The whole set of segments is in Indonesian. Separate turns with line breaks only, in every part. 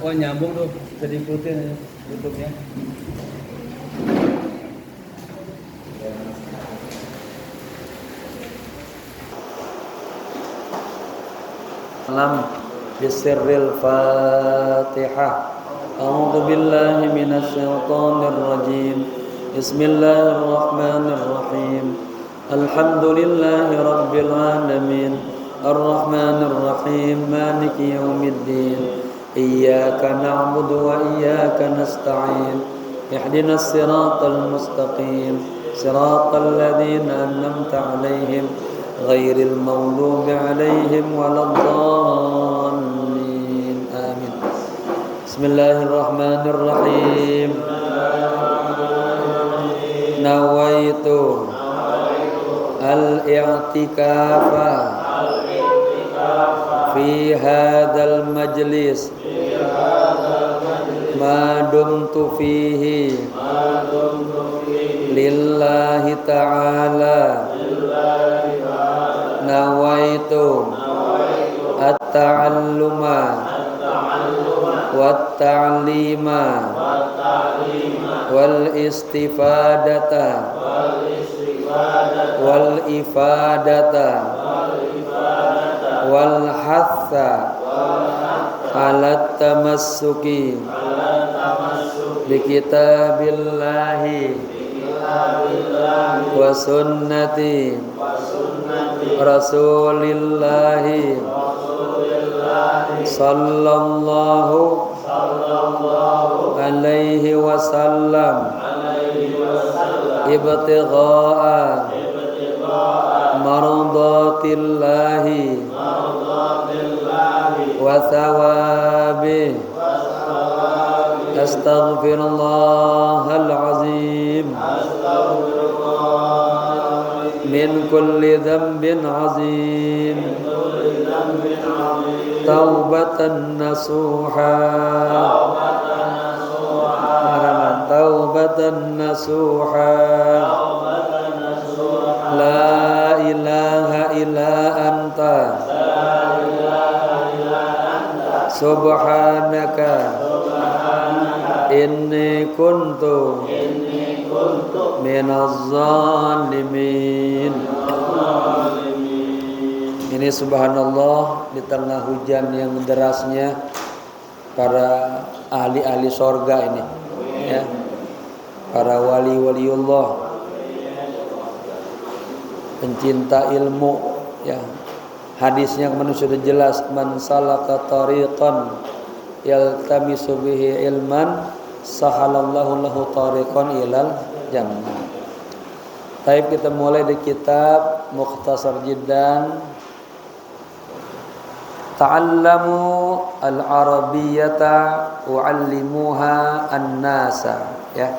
Oh nyambung tuh, bisa diikutin YouTube-nya. Salam bisirril Fatihah. A'udzu billahi minasy syaithanir rajim. Bismillahirrahmanirrahim. Alhamdulillahi rabbil alamin. Ar-Rahmanir Rahim. Maliki yaumiddin. Iyyaka na'budu wa iyyaka nasta'in. Ihdinas siratal mustaqim. Siratal ladzina an'amta 'alaihim ghairil maghdubi 'alaihim waladdallin. Amin. Bismillahirrahmanirrahim. Nawaitu al-i'tikafa fi hadzal majlis ma dumtu fihi lillahi ta'ala. Nawaitu at-ta'alluma wat-ta'lima wal-istifadata wal-ifadata wal-hatha ala tamassuki bi kitabillahi wa sunnati rasulillahi sallallahu alaihi wasallam ibtigha'a mardatillahi wa thawabi. Astaghfirullahal azim min kulli dhanbin azim taubatan nasuha taubatan nasuha la ilaha illa anta subhanaka inni kuntu minaz zalimin. Ini subhanallah di tengah hujan yang derasnya para ahli-ahli sorga ini, ya, para wali-waliullah, pencinta ilmu, ya. Hadisnya kemarin sudah jelas, man salaka tariqan yaltamisu bihi ilman sahalallahu lahu tariqan ilal jannah. Baik, kita mulai di kitab Mukhtasar Jiddan. Ta'allamu al-arabiyyata wa'allimuha an-nasa, ya.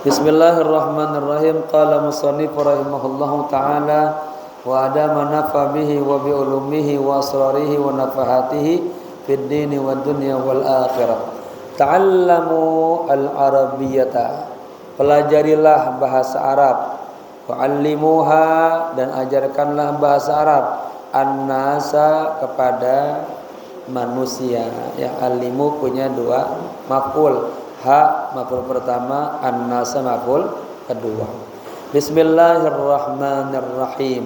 Bismillahirrahmanirrahim. Qala musannif rahimahullahu ta'ala wa adama nafa bihi wa bi ulumihi wa asrarihi wa nafahatihi fid dini wad dunya wal akhirah. Ta'allamu al-arabiyyata, pelajarilah bahasa Arab. Wa'allimuha, dan ajarkanlah bahasa Arab. An-nasa, kepada manusia, ya. Alimu punya dua maf'ul, ha maf'ul pertama, an-nasa maf'ul kedua. Bismillahirrahmanirrahim.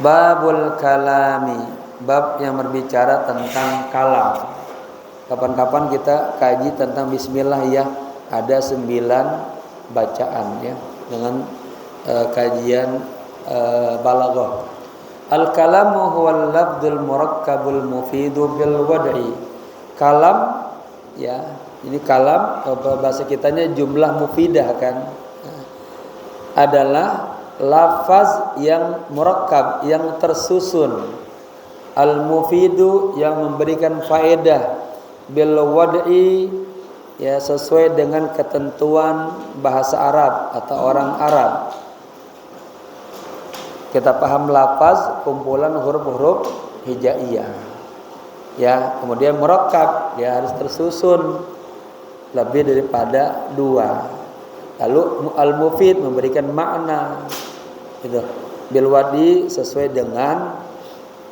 Babul kalami, bab yang berbicara tentang kalam. Kapan-kapan kita kaji tentang bismillah, ya. Ada 9 bacaan, ya, dengan kajian balaghah. Al-kalamu huwal lafdzul murakkabul mufidu bil wad'i. Kalam, ya, ini kalam bahasa kitanya jumlah mufidah, kan, adalah lafaz yang murakkab, yang tersusun, al-mufidu, yang memberikan faedah, bil wad'i, ya, sesuai dengan ketentuan bahasa Arab atau orang Arab. Kita paham lafaz kumpulan huruf-huruf hijaiyah, ya. Kemudian murakkab, dia harus tersusun lebih daripada 2. Lalu al-mufid, memberikan makna, gitu. Bil wadi, sesuai dengan,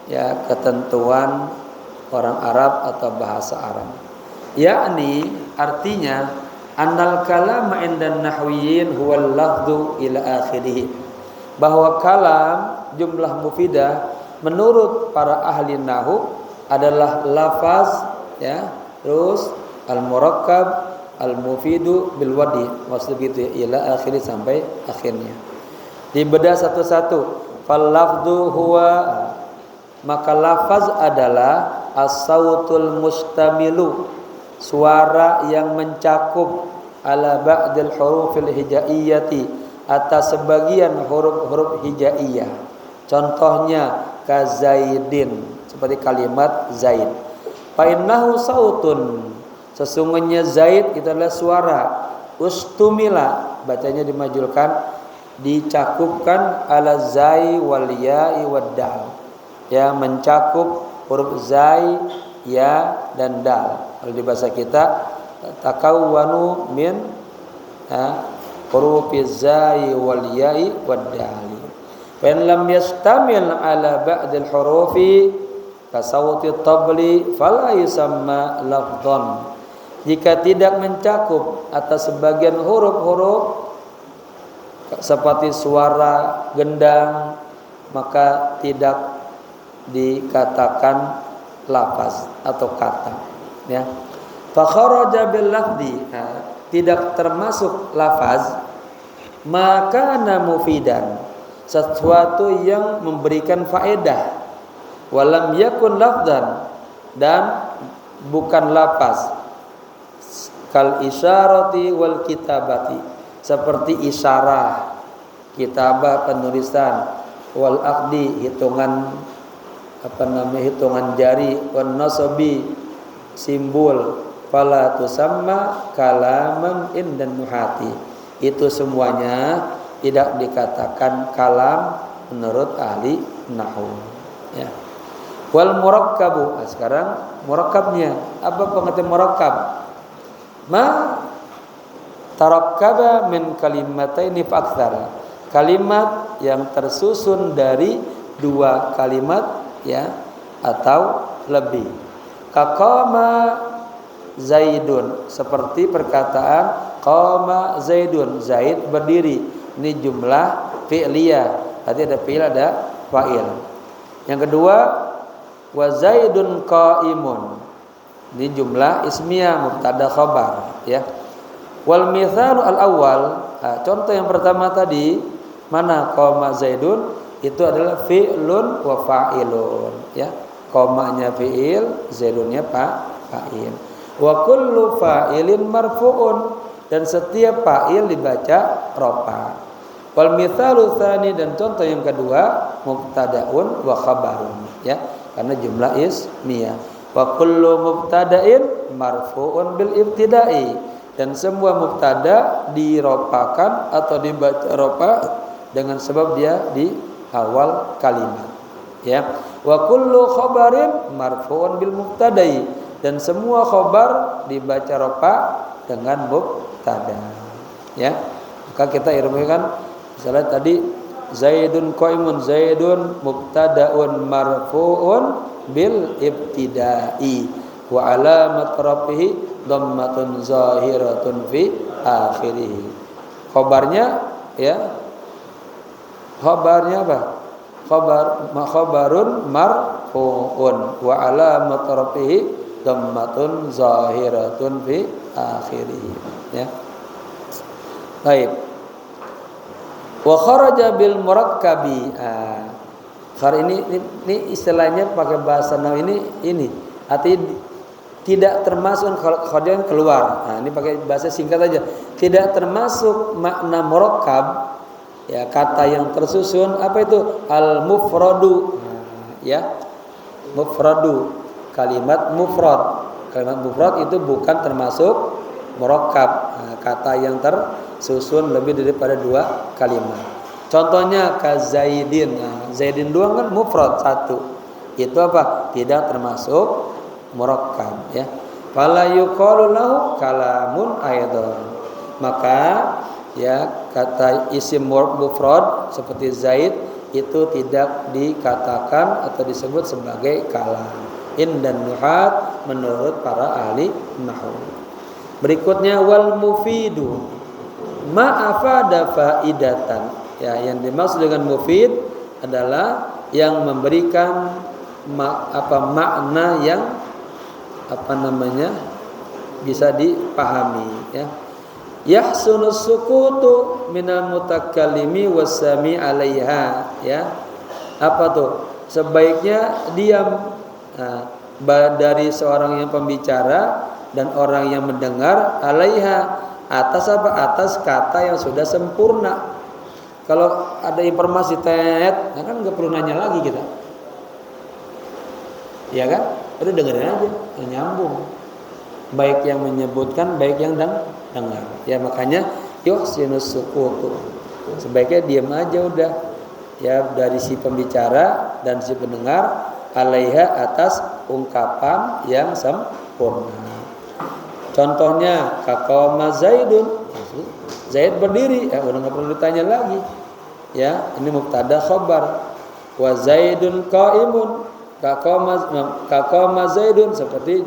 ya ketentuan orang Arab atau bahasa Arab. Yakni artinya annal kalama indan nahwiyin huwal lafdhu ila akhirih. Bahwa kalam jumlah mufidah menurut para ahli nahwu adalah lafaz, ya, terus al-murakkab al-mufidu bil wadi, maksud itu ya, ila akhiri sampai akhirnya. Dibedah satu-satu. Fal lafdhu huwa, maka lafaz adalah as-sautul mustamilu, suara yang mencakup ala ba'dil hurufil hijaiyati, atas sebagian huruf-huruf hijaiyah. Contohnya kazaidin, seperti kalimat zaid. Fa innahu sautun, sesungguhnya zaid itu adalah suara. Ustumila, bacanya dimajulkan, dicakupkan ala zai wal ya'i wad dal, ya, mencakup huruf zai, ya dan dal. Kalau di bahasa kita takawwanu min huruf zai wal ya'i wad dal. Wa in lam yastamil ala ba'dil hurufi ka sawti tabli fala yusamma lafdhan. Jika tidak mencakup atas sebagian huruf-huruf seperti suara gendang, maka tidak dikatakan lafaz atau kata, ya. Fa kharaja bil lafzi, tidak termasuk lafaz, maka mufidan, sesuatu yang memberikan faedah, walam yakun lafzan, dan bukan lafaz, kal isyarati wal kitabati, seperti isyarah, kitabah penulisan, wal aqdi hitungan hitungan jari, wan nasabi simbol, fala tusamma kalaman indan nuhati. Itu semuanya tidak dikatakan kalam menurut ahli nahwu, ya. Wal murakkabu, sekarang murakkabnya apa pengertian murakkab? Ma tarakkaba min kalimataini fa aktsar, kalimat yang tersusun dari dua kalimat, ya, atau lebih. Kaqama zaidun, seperti perkataan qama zaidun, zaid berdiri. Ini jumlah fi'liyah, berarti ada fi'il ada fa'il. Yang kedua wa zaidun qaimun, ini jumlah ismiyah mubtada khabar, ya. Wal mithalu al awal, contoh yang pertama tadi mana qama zaidun, itu adalah fi'lun wa fa'ilun, ya. Komanya fi'il, zaidunnya fa'il. Wa kullu fa'ilin marfu'un, dan setiap fa'il dibaca rafa. Wal mithalu tsani, dan contoh yang kedua mubtada'un wa khabarun, ya, karena jumlah ismiyah. Wa kullu mubtada'in marfu'un bil ibtida'i, dan semua mubtada diropakan atau dibaca ropa dengan sebab dia di awal kalimat, ya. Wa kullu khabarin marfu'un bil mubtada'i, dan semua khabar dibaca ropa dengan mubtada, ya. Maka kita iramikan misalnya tadi zaidun qaimun, zaidun mubtada'un marfu'un bil ibtida'i wa alamat rafihi dhammatun zahiratun fi akhirih. Khabarnya, ya, khabarnya apa? Khabarun marfu'un wa alamat rafihi dhammatun zahiratun fi akhirih, ya. Baik. Wa kharaja bil murakkabi. Ini istilahnya pakai bahasa nahwu ini artinya tidak termasuk kharajan keluar. Nah, ini pakai bahasa singkat aja. Tidak termasuk makna murakkab, ya, kata yang tersusun. Apa itu? Al mufradu, ya. Mufradu, kalimat mufrad. Kalimat mufrad itu bukan termasuk murakkab, kata yang tersusun lebih daripada dua kalimat. Contohnya kazaidin, zaidin doang kan mufrad satu, itu apa? Tidak termasuk murakkab, ya. Fala yuqalu lahu kalamun aidan, maka, ya, kata isim mufrad seperti zaid itu tidak dikatakan atau disebut sebagai kalam. Indan nuhat menurut para ahli nahwu. Berikutnya wal mufidu ma afada faidatan. Ya, yang dimaksud dengan mufid adalah yang memberikan makna yang bisa dipahami, ya. Yahsunus sukutu minal mutakallimi wassami 'alaiha, ya. Apa tuh? Sebaiknya diam dari seorang yang pembicara dan orang yang mendengar 'alaiha, atas kata yang sudah sempurna. Kalau ada informasi kan nggak perlu nanya lagi kita, ya kan? Udah dengerin aja, nyambung. Baik yang menyebutkan, baik yang dengar. Ya makanya yuhsinus sukutu. Sebaiknya diam aja udah. Ya dari si pembicara dan si pendengar, alaiha atas ungkapan yang sempurna. Contohnya kaqama Zaidun. Zaid berdiri, udah nggak perlu ditanya lagi. Ya, ini mubtada khabar. Wa Zaidun qaimun. Kaqama Zaidun, seperti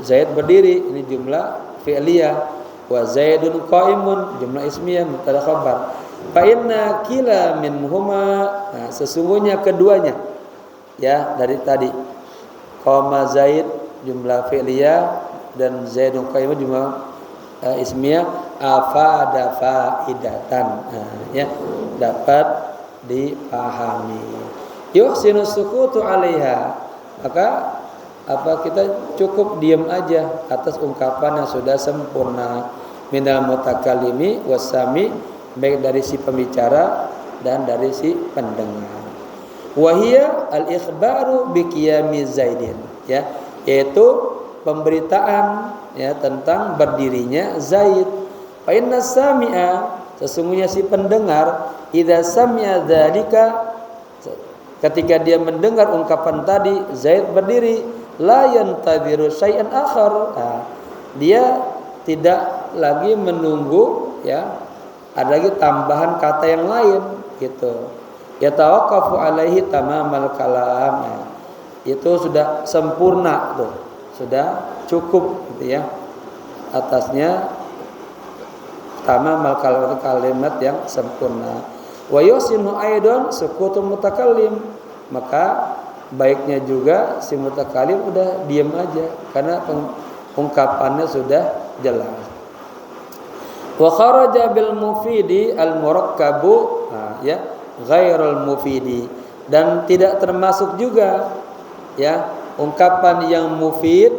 Zaid berdiri, ini jumlah fi'liyah. Wa Zaidun qaimun, jumlah ismiyah mubtada khabar. Fa inna kila minhuma, sesungguhnya keduanya, ya dari tadi qama Zaid jumlah fi'liyah dan Zaidun qaimun jumlah ismiyah, afada faidatan, ya dapat dipahami. Yuhsinus sukutu 'alaiha, maka kita cukup diam aja atas ungkapan yang sudah sempurna minal mutakallimi wasami, baik dari si pembicara dan dari si pendengar. Wahia al-ikhbaru bi qiyami Zaidin, ya, yaitu pemberitaan, ya, tentang berdirinya Zaid. Fa inna sami'a, sesungguhnya si pendengar, idza sami'a dzalika, ketika dia mendengar ungkapan tadi Zaid berdiri, la yantadiru syai'an akhar, dia tidak lagi menunggu, ya, ada lagi tambahan kata yang lain gitu. Yatawaqqafu alaihi tamamal kalam, itu sudah sempurna tuh, sudah cukup gitu, ya, atasnya tamamal kalam, kalimat yang sempurna. Wa yusinu aidan sukutul mutakallim, maka baiknya juga si mutakallim udah diam aja karena ungkapannya sudah jelas. Wa kharaja bil mufidi al murakkabu, ya, ghairul mufidi, dan tidak termasuk juga, ya, ungkapan yang mufid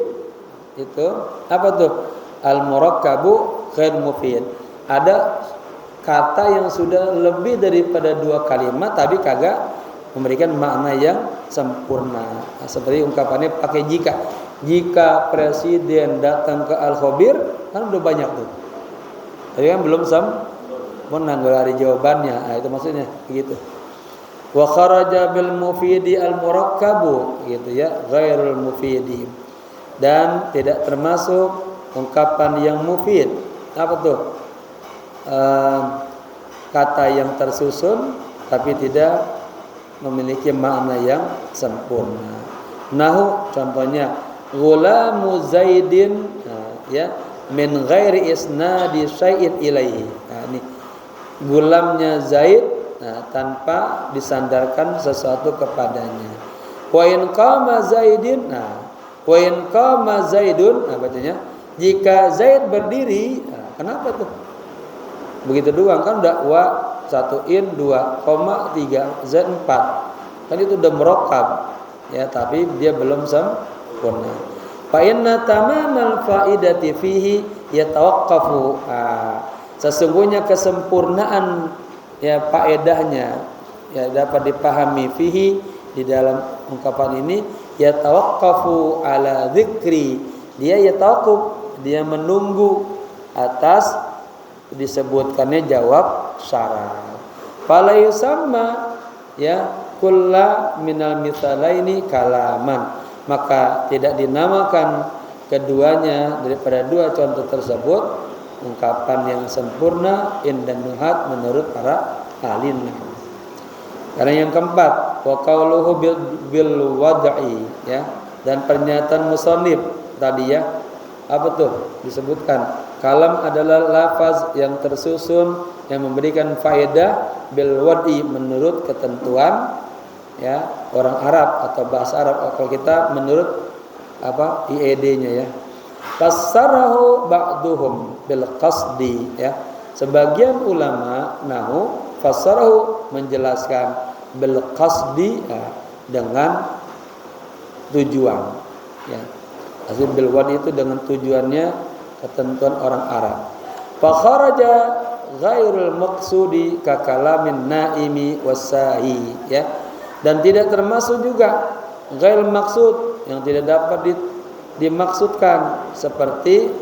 itu apa tuh? Al murakkabu ghair mufid, ada kata yang sudah lebih daripada 2 kalimat tapi kagak memberikan makna yang sempurna. Seperti ungkapannya pakai jika presiden datang ke Al-Khabir, kan udah banyak tuh. Tapi kan belum sempurna, nggak ada jawabannya. Itu maksudnya begitu. Wa kharaja bil mufidi al murakkabu, gitu, ya, ghairul mufidi, dan tidak termasuk ungkapan yang mufid. Apa tuh? Kata yang tersusun tapi tidak memiliki makna yang sempurna. Nahu, contohnya ghulamu Zaidin, ya, min ghairi isnadi syai'in ilaihi. Ini gulamnya Zaid, tanpa disandarkan sesuatu kepadanya. Wa in qama Zaidin, wa in qama Zaidun, bacanya jika Zaid berdiri, kenapa tuh? Begitu doang kan udah wa 1 in 2, 3 Z 4. Kan itu udah murakkab, ya, tapi dia belum sempurna. Fa inna tamamal faidati fihi yatawaqqafu. Sesungguhnya kesempurnaan, ya, faedahnya, ya, dapat dipahami fihi, di dalam ungkapan ini, yatawaqqafu ala dzikri. Dia yatawaqquf, dia menunggu atas disebutkannya jawab syarat. Fala yusamma, ya, kulla minal mithalaini kalaman, maka tidak dinamakan keduanya daripada 2 contoh tersebut ungkapan yang sempurna indan nuhat menurut para ahli nahwu. Karena yang keempat, wa qauluhu bil wad'i, ya. Dan pernyataan musannif tadi ya, apa tuh disebutkan, kalam adalah lafaz yang tersusun yang memberikan faedah bil wad'i menurut ketentuan ya orang Arab atau bahasa Arab. Kalau kita menurut apa IED-nya ya. Fassarahu ba'duhum bil qasdi, ya. Sebagian ulama nahu fassarahu menjelaskan bil qasdi, ya, dengan tujuan, ya. Asal bil wadi itu dengan tujuannya ketentuan orang Arab. Fa kharaja ghairul maqsudi ka kalamin naimi wasahi, ya. Dan tidak termasuk juga ghairul maksud yang tidak dapat dimaksudkan seperti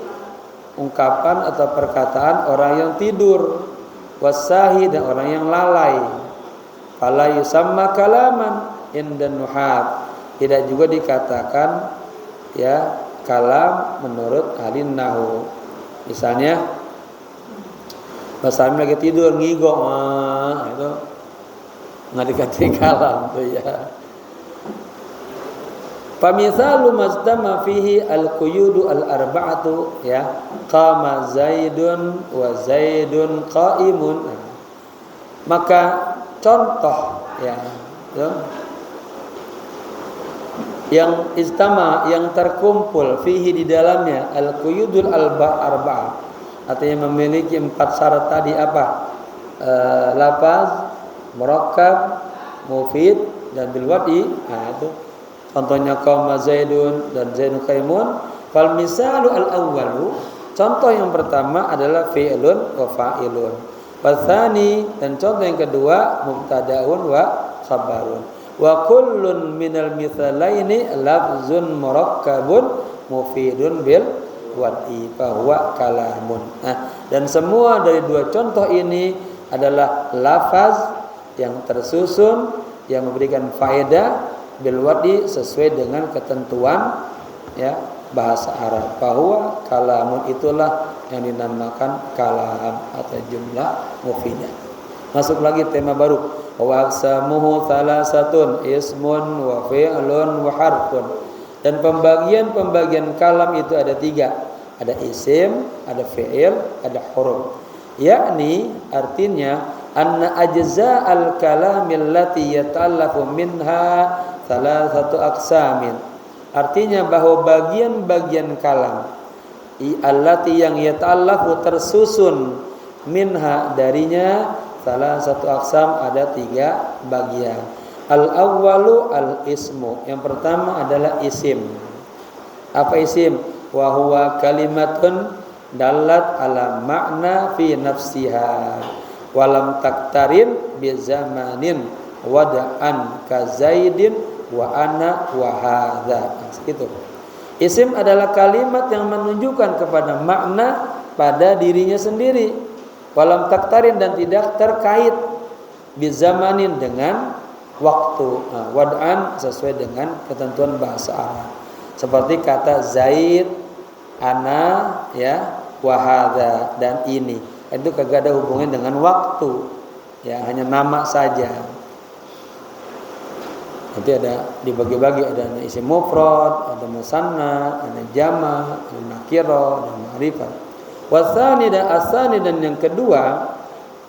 ungkapan atau perkataan orang yang tidur, wasahi, dan orang yang lalai. Fala yusamma kalaman indan nuhat, tidak juga dikatakan ya kalam menurut ahli nahwu. Misalnya Basami lagi tidur ngigok, itu nggak dikatakan kalam tuh ya. Famithalu mazdama fihi al-quyudu al-arba'atu, ya, qama Zaidun wa Zaidun qa'imun. Maka contoh ya, yang istama, yang terkumpul fihi di dalamnya al-quyudul arba'ah, artinya memiliki 4 syarat tadi apa? Lafaz, murakkab, mufid, dan bil wad'i. Nah, itu contohnya qauma Zaidun dan Zaidun qaimun. Fal misalu al-awwalu, contoh yang pertama adalah fi'lun wa fa'ilun. Watsani, dan contoh yang kedua mubtada'un wa khabarun. Wa kullun minal mithalaini lafzun murakkabun mufidun bil wad'i fa huwa kalamun. Nah, dan semua dari dua contoh ini adalah lafaz yang tersusun yang memberikan faedah bil wad'i sesuai dengan ketentuan ya bahasa Arab. Bahwa kalamun, itulah yang dinamakan kalam atau jumlah mufidah. Masuk lagi tema baru, wa aqsamuhu thalathatun ismun wa fi'lun wa harfun. Dan pembagian kalam itu ada 3. Ada isim, ada fi'il, ada huruf. Yakni artinya anna ajza'al kalamil lati yata'allafu minha thalathatu aqsamin. Artinya bahwa bagian-bagian kalam allati yang yata'allafu tersusun minha darinya thalathatu aqsam, ada 3 bagian. Al-awwalu al-ismu, yang pertama adalah isim. Apa isim? Wa huwa kalimatun dalat ala makna fi nafsiha walam taktarin bi zamanin wada'an ka Zaidin wa ana wa hadza. Itu. Isim adalah kalimat yang menunjukkan kepada makna pada dirinya sendiri, walam taktarin, dan tidak terkait bi zamanin dengan waktu. Nah, wad'an sesuai dengan ketentuan bahasa Arab. Seperti kata Zaid, ana, ya, wa hadza, dan ini. Itu kagak ada hubungannya dengan waktu. Ya, hanya nama saja. Nanti ada dibagi-bagi, ada isim mufrad, ada musanna, ada jama', ada nakira, dan ma'rifat. Wasani, dan asani, dan yang kedua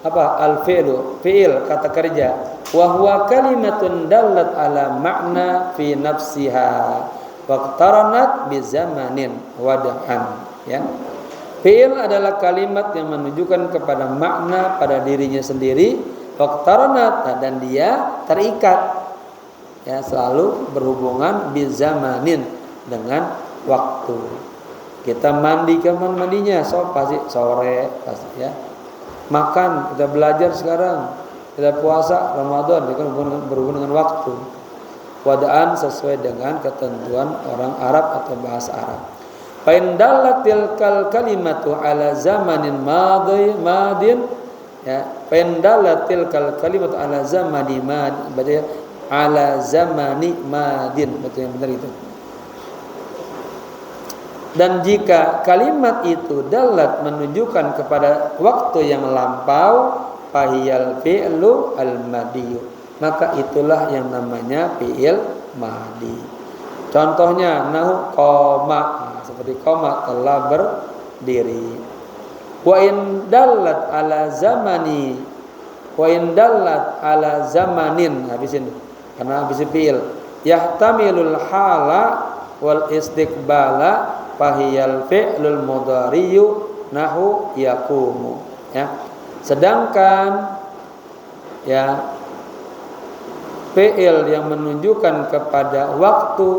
apa? Al-fi'lu, fi'il, kata kerja. Wa huwa kalimatun dallat ala makna fi nafsiha waqtaranat bi zamanin wada'an, ya. Fi'il adalah kalimat yang menunjukkan kepada makna pada dirinya sendiri, waqtaranat, dan dia terikat, ya, selalu berhubungan bi zamanin, dengan waktu. Kita mandi, kapan mandinya? Pasti sore, pasti, ya. Makan, kita belajar sekarang, kita puasa Ramadan, itu kan berhubungan dengan waktu. Wada'an sesuai dengan ketentuan orang Arab atau bahasa Arab. Fa in dallatil kalimatu ala zamanin madin, ya, fa in dallatil kalimatu ala zamani mad, berarti ala zamani madin, betul, yang benar itu. Dan jika kalimat itu dalat menunjukkan kepada waktu yang lampau, fahiyal fi'lu al-madiyu, maka itulah yang namanya fi'il madhi. Contohnya nahu qoma, seperti qoma telah berdiri. Wa in dallat ala zamani, wa in dallat ala zamanin, habisin karena habis fi'il. Yahtamilul hala wal istiqbala fahiyal fi'lul mudhari'u nahu yaqumu, ya. Sedangkan ya fi'il yang menunjukkan kepada waktu,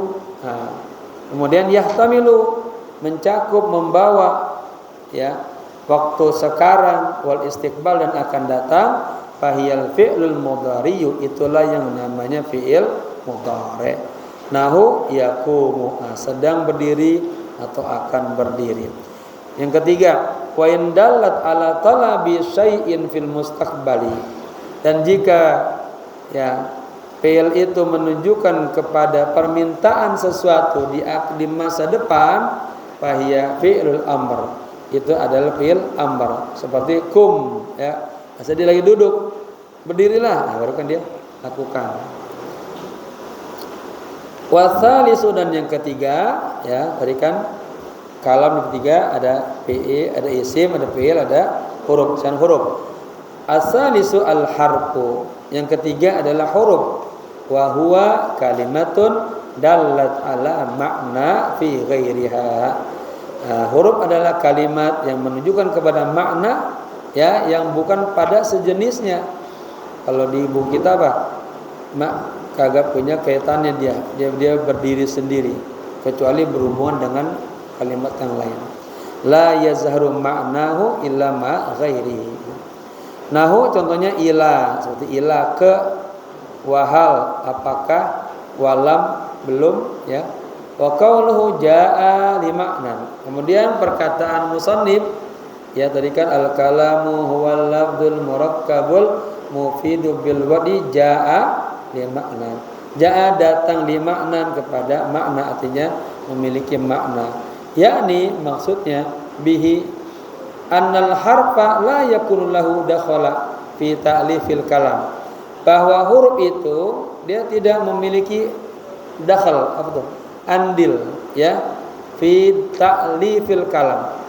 kemudian yahtamilu mencakup, membawa ya waktu sekarang, wal istiqbal dan akan datang, fahiyal fi'lul mudhari'u, itulah yang namanya fi'il mudhari'. Nahu yaqumu, sedang berdiri atau akan berdiri. Yang ketiga, wa in dallat ala talabi syai'in fil mustaqbali, dan jika ya fi'il itu menunjukkan kepada permintaan sesuatu di masa depan, fahiya fi'lul amr, itu adalah fi'il amr. Seperti kum, ya, masa dia lagi duduk, berdirilah, baru kan dia lakukan. Wasalisu, dan yang ketiga, ya, tadi kan kalam yang ketiga ada fi'il, ada isim, ada fi'il, ada huruf, dan huruf. Asalisu al harfu, yang ketiga adalah huruf. Wa huwa kalimatun dallat ala makna fi ghairiha. Huruf adalah kalimat yang menunjukkan kepada makna ya yang bukan pada sejenisnya. Kalau di buku kita apa? Kagak punya kaitannya dia berdiri sendiri kecuali berhubungan dengan kalimat yang lain. La yazharu ma'nahu illa ma ghairihi. Nahu contohnya ila, seperti ila, ke, wahal apakah, walam belum, ya. Wa qauluhu jaa li ma'nan. Kemudian perkataan musannif ya tadi kan al kalamu huwal lafdzul murakkabul mufidu bil wadi jaa li ma'nan. Jaa datang li ma'nan, kepada makna, artinya memiliki makna. Yakni maksudnya bihi annal harfa la yakunu lahu dakhala fi ta'lifil kalam, bahwa huruf itu dia tidak memiliki dakhal, apa tuh, andil ya, fi ta'lifil kalam,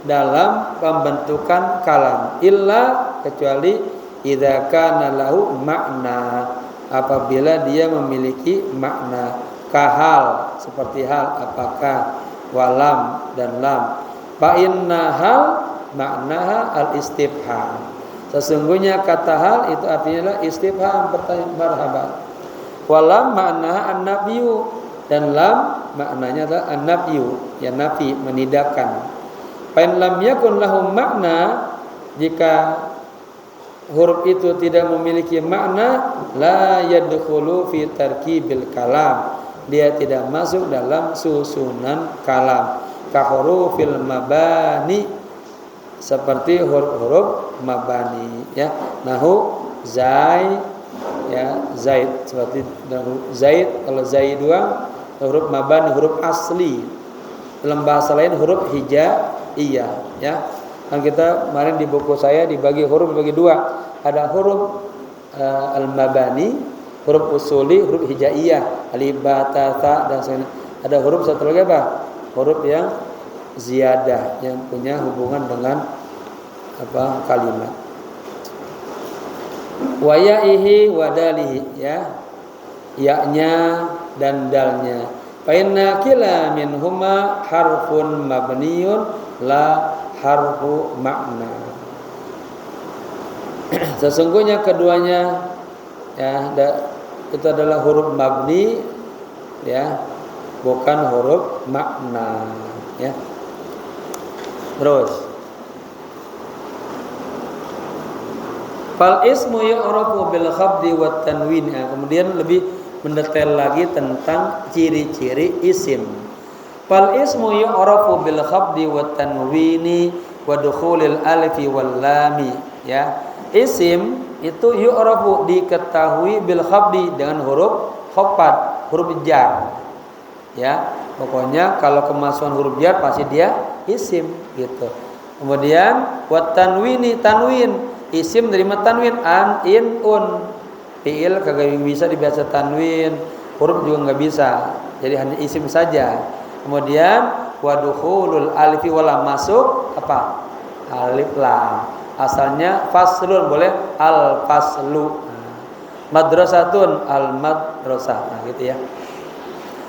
dalam pembentukan kalam, illa kecuali idza kana lahu makna, apabila dia memiliki makna, kahal seperti hal, apakah, walam dan lam. Fa inna hal maknaha al istifham, sesungguhnya kata hal itu artinya adalah istifham, pertanyaan marhaban. Walam maknaha an-nafyu, dan lam maknanya adalah an-nafyu, ya nafi, menidakkan. Fa in lam yakun lahu makna, jika huruf itu tidak memiliki makna, la yadkhulu fi tarkibil kalam, dia tidak masuk dalam susunan kalam. Ka hurufil mabani, seperti huruf-huruf mabani ya. Nahu zai ya, zaid, seperti zaid, kalau zaid dua huruf mabani, huruf asli. Dalam bahasa lain huruf hijaiyah ya. Kan kita kemarin di buku saya dibagi huruf dibagi dua. Ada huruf al-mabani, huruf usuli, huruf hijaiyah, alif, ba, ta, tha, dan sebagainya. Ada huruf satu lagi apa? Huruf yang ziyadah, yang punya hubungan dengan apa, kalimat. Wa ya'ihi wa dalihi ya, ya-nya dan dalnya. Fa inna kila minhuma harfun mabniyun la harfu makna. Sesungguhnya keduanya ya itu adalah huruf mabni ya, bukan huruf makna ya. Terus fal ismu yu'rafu bil khabdi wat tanwin. Kemudian lebih mendetail lagi tentang ciri-ciri isim. Fal ismu yu'rafu bil khabdi wat tanwini wa dukhulil alifi wal lami ya. Isim itu yu'rafu, diketahui, bil khabdi, dengan huruf khafad, huruf jar ya. Pokoknya kalau kemasukan huruf jar pasti dia isim gitu. Kemudian wat tanwini, tanwin, isim dari tanwin, an, in, un Fiil kagak bisa dibaca tanwin, huruf juga nggak bisa. Jadi hanya isim saja. Kemudian wa dukhulul alifi wal lam, masuk apa? Alif lam. Asalnya faslun, boleh al faslu. Madrasatun al madrasah. Nah, gitu ya.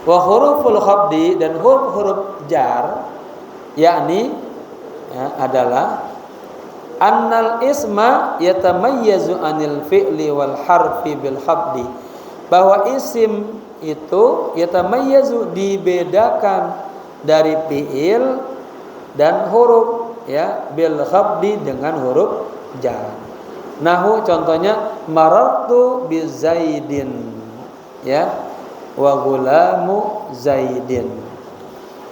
Wa huruful khafdi, dan huruf-huruf jar yakni adalah annal isma yatamayyazu anil fi'li wal harfi bil khafdi, bahwa isim itu yatamayyazu, dibedakan dari fi'il dan huruf ya, bil khafdi, dengan huruf jar. Nahu, contohnya marartu bi zaidin ya, wa gulamu zaidin,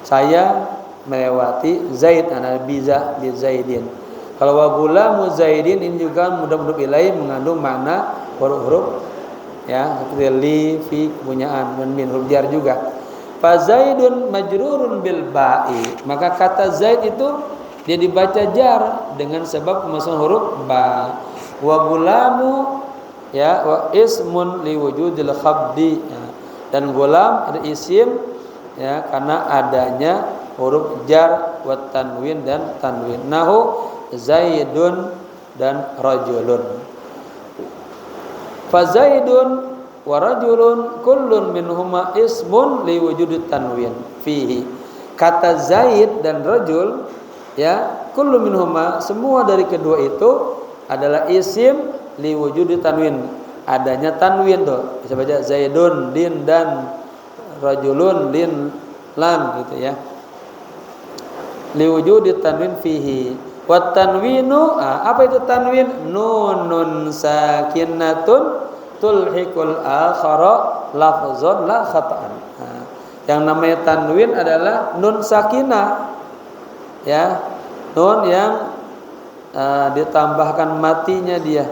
saya melewati Zaid, ana biza bi zaidin. Kalau wa gulamu zaidin ini juga mudhaf ilaih, mengandung makna huruf-huruf ya, seperti li, fi, kepunyaan, dan min, huruf jar juga. Fa zaidun majrurun bil ba'i, maka kata Zaid itu dia dibaca jar dengan sebab pemasukan huruf ba. Wa gulamu ya, wa ismun li wujudil khabdi ya. Dan gulam ada isim ya, karena adanya huruf jar wa tanwin dan tanwin. Nahu zaidun dan rajulun. Fa zaidun wa rajulun kullun minhuma ismun li wujudit tanwin fihi. Kata Zaid dan rajul ya, kullu minhuma, semua dari kedua itu adalah isim li wujudit tanwin, adanya tanwin tuh. Bisa baca zaidun din dan rajulun din lam gitu ya. Li wujudit tanwin fihi. Wa tanwinu, apa itu tanwin? Nunun sakinatun tulhiqul akhara lafzan la khata'an. Yang namanya tanwin adalah nun sakinah ya, nun yang ditambahkan matinya dia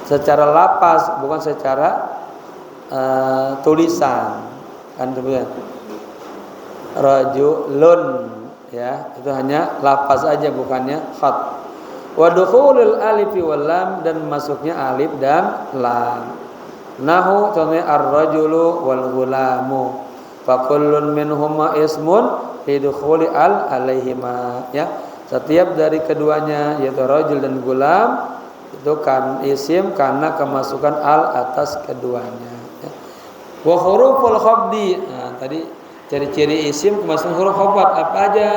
secara lapas, bukan secara tulisan kan, demikian. Rajulun ya, itu hanya lapas aja, bukannya khat. Wa dukhulul alifi wal lam, dan masuknya alif dan lam. Nahu, contohnya ar-rajulu wal ghulamu, fa kullun minhuma ismun fi dukhuli al alaihima ya. Setiap dari keduanya yaitu rajul dan gulam itu kan isim karena kemasukan al atas keduanya ya. Wa huruful khafdi, nah tadi ciri-ciri isim kemasukan huruf khafat apa aja?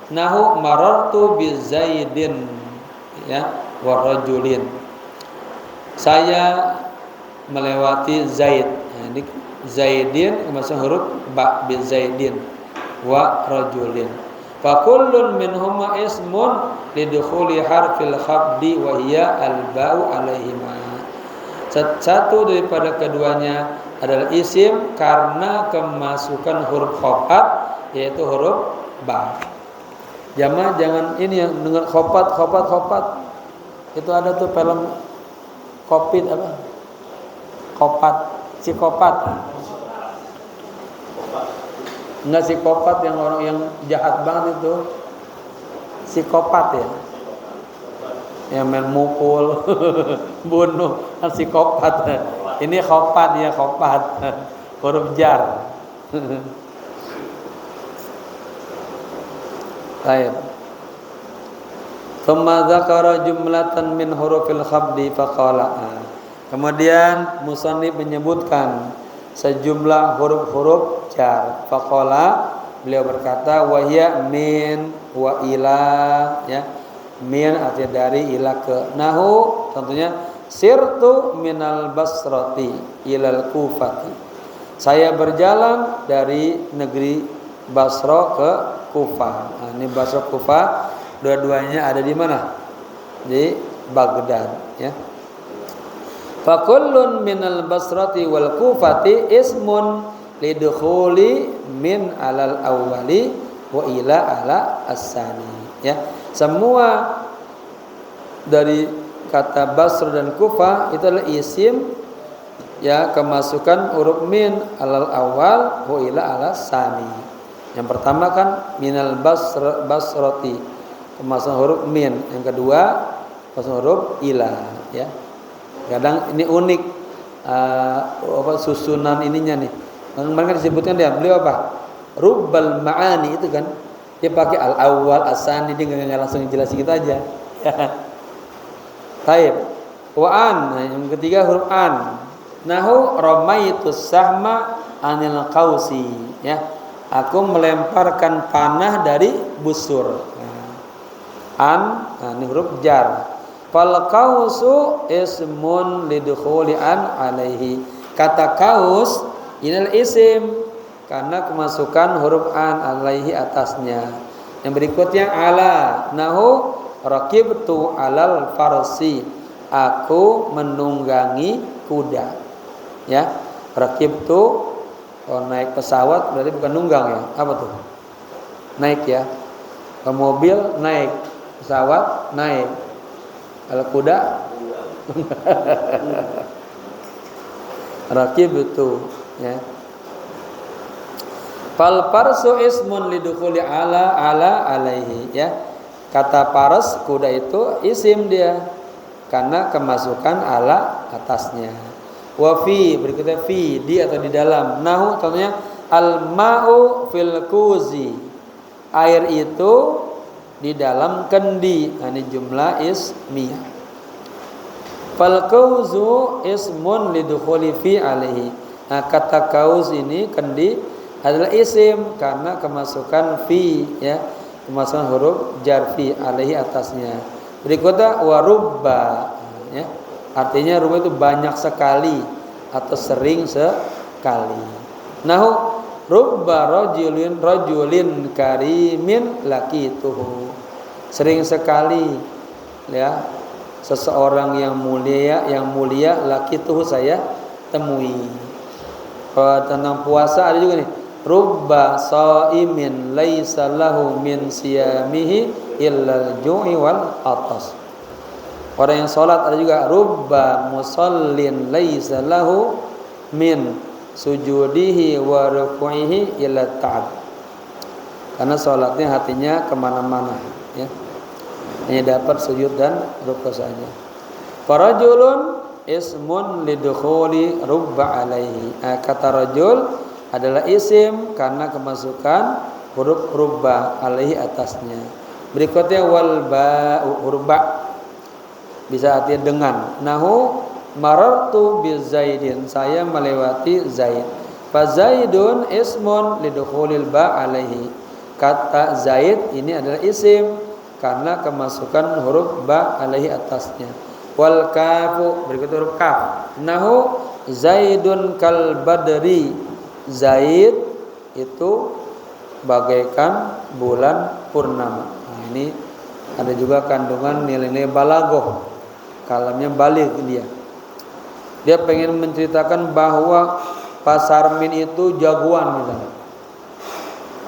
Nahu marartu bi zaidin ya, wa rajulin, saya melewati Zaid. Nah, ini zaidin kemasukan huruf ba, bi zaidin wa rajulin. Fa kullun minhuma ismun lidukhuli harfil khafdi wa hiya al-ba'u alaihima. Satu daripada keduanya adalah isim karena kemasukan huruf khafat, yaitu huruf ba. Jamaah jangan ini yang dengar khafat. Itu ada tuh film Kopit apa? Kopat, psikopat. Enggak psikopat yang orang yang jahat banget itu. Psikopat ya. Yang main mukul, bunuh, kan psikopat. Ini khopat ya, khopat. Huruf jar. Baik. Thumma dzakara jumlatan min hurufil khafdi faqala. Kemudian musannif menyebutkan sejumlah huruf-huruf jar. Faqala, beliau berkata wahya min wa ila ya. Min artinya dari, ila ke. Nahu tentunya sirtu minal basrati ilal kufati. Saya berjalan dari negeri Basra ke Kufah. Nah, ini Basra Kufah dua-duanya ada di mana? Di Baghdad ya. Fa kullun minal basrati wal kufati ismun lidukhuli min alal awwali wa ila ala as-sani ya. Semua dari kata Basra dan Kufah itu adalah isim ya, kemasukan huruf min alal awal wa ila ala sani. Yang pertama kan minal basrati, kemasukan huruf min. Yang kedua kemasukan huruf ila ya. Kadang ini unik susunan ininya nih. Mereka disebutkan dia beliau apa? Rubbal ma'ani itu kan. Dia pakai al-awwal, as-sani, dia enggak langsung jelasin gitu aja. Baik. Wa an, yang ketiga huruf an. Nahu ramaitus sahma anil qausi, ya. Aku melemparkan panah dari busur. An, ini huruf jar. Fal qausu ismun lidukhuli an alaihi. Kata kaus ini isim karena kemasukan huruf an alaihi atasnya. Yang berikutnya ala. Nahu raqibtu alal farsi. Aku menunggangi kuda. Ya. Raqibtu naik pesawat berarti bukan nunggang ya. Apa tuh? Naik ya. Ke mobil naik, pesawat naik. Kalau kuda raqibtu ya. Fal farsu ismun lidukhuli ala alaihi ya. Kata paras kuda itu isim dia karena kemasukan ala atasnya. Wa fi berikutnya fi di atau di dalam. Nahu contohnya al ma'u fil kuzi. Air itu di dalam kendi. Ini jumlah ismiyah. Fal kauzu ismun lidukhuli fi alaihi. Nah, kata kauz ini kendi adalah isim karena kemasukan fi ya, kemasukan huruf jar fi alaihi atasnya. Berikutnya warubba ya. Artinya rubba itu banyak sekali atau sering sekali. Nahu rubba rajulin karimin laqituhu. Sering sekali ya seseorang yang mulia laqituhu saya temui. Tentang puasa ada juga nih. Rubba shaimin laisa lahu min siyamihi illal ju'i wal atas. Orang yang sholat ada juga rubba musallin laisa lahu min sujudihi wa ruku'ihi illa ta'ab. Karena sholatnya hatinya kemana-mana ya. Hanya dapat sujud dan ruku saja. Farajulun ismun lidukhuli rubba alaihi. Kata rajul adalah isim karena kemasukan huruf rubba alaihi atasnya. Berikutnya wal ba'u huruf ba bisa artinya dengan. Nahu marartu bi zaidin, saya melewati zaid. Fa zaidun ismun lidukhulil ba alaihi. Kata zaid ini adalah isim karena kemasukan huruf ba alaihi atasnya. Wal kafu berikutnya huruf kaf. Nahu zaidun kal badri. Zaid itu bagaikan bulan purnama. Nah, ini ada juga kandungan nilai-nilai balaghah. Kalamnya balik dia. Dia pengen menceritakan bahwa Pak Sarmin itu jagoan misalnya.